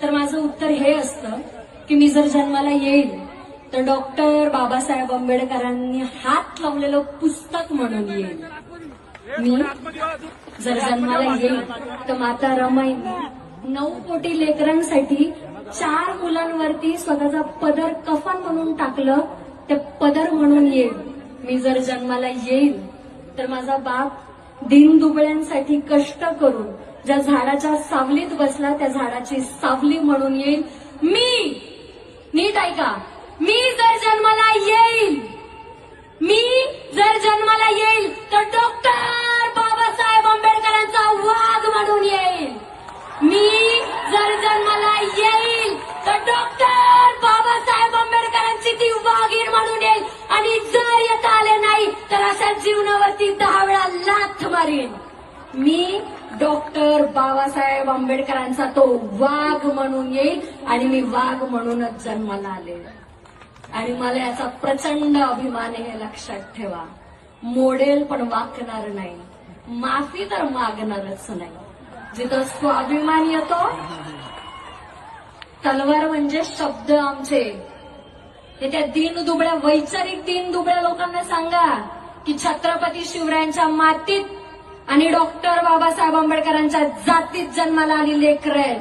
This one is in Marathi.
तर माझं उत्तर हे असतं की मी जर जन्माला येईल तर डॉक्टर बाबासाहेब आंबेडकरांनी हात लावलेलं पुस्तक म्हणून येईल. मी जर जन्माला येईल तर माता रमाईने 9 कोटी लेकरांसाठी 4 मुलांवरती स्वतःचा पदर कफन म्हणून टाकलं, ते पदर म्हणून येईल. मी जर जन्माला येईल तर माझा बाप दीनदुबळ्यांसाठी कष्ट करून ज्या झाडाच्या सावलीत बसला त्या झाडाची सावली म्हणून येईल. मी नीट ऐका, मी जर जन्माला येईल, मी जर जन्माला येईल तर डॉक्टर बाबासाहेब आंबेडकरांचा वाघ म्हणून येईल. मी जर जन्माला येईल तर डॉक्टर बाबासाहेब आंबेडकरांची ती वाघीण म्हणून येईल. आणि जर येता आले नाही तर अशा जीवनावरती 10 वेळा लाथ मारीन. मी डॉक्टर बाबासाहेब आंबेडकरांचा तो वाघ म्हणून येईल आणि मी वाघ म्हणूनच जन्माला आले. आणि मला याचा प्रचंड अभिमान आहे, हे लक्षात ठेवा. मोडेल पण वाकणार नाही, माफी तर मागणारच नाही. जिथं स्वाभिमान येतो, तलवार म्हणजे शब्द आमचे. हे त्या दीनदुबळ्या, वैचारिक दीनदुबळ्या लोकांना सांगा की छत्रपती शिवरायांच्या मातीत आणि डॉक्टर बाबासाहेब आंबेडकरांच्या जातीत जन्माला आलेली लेकरं आहेत.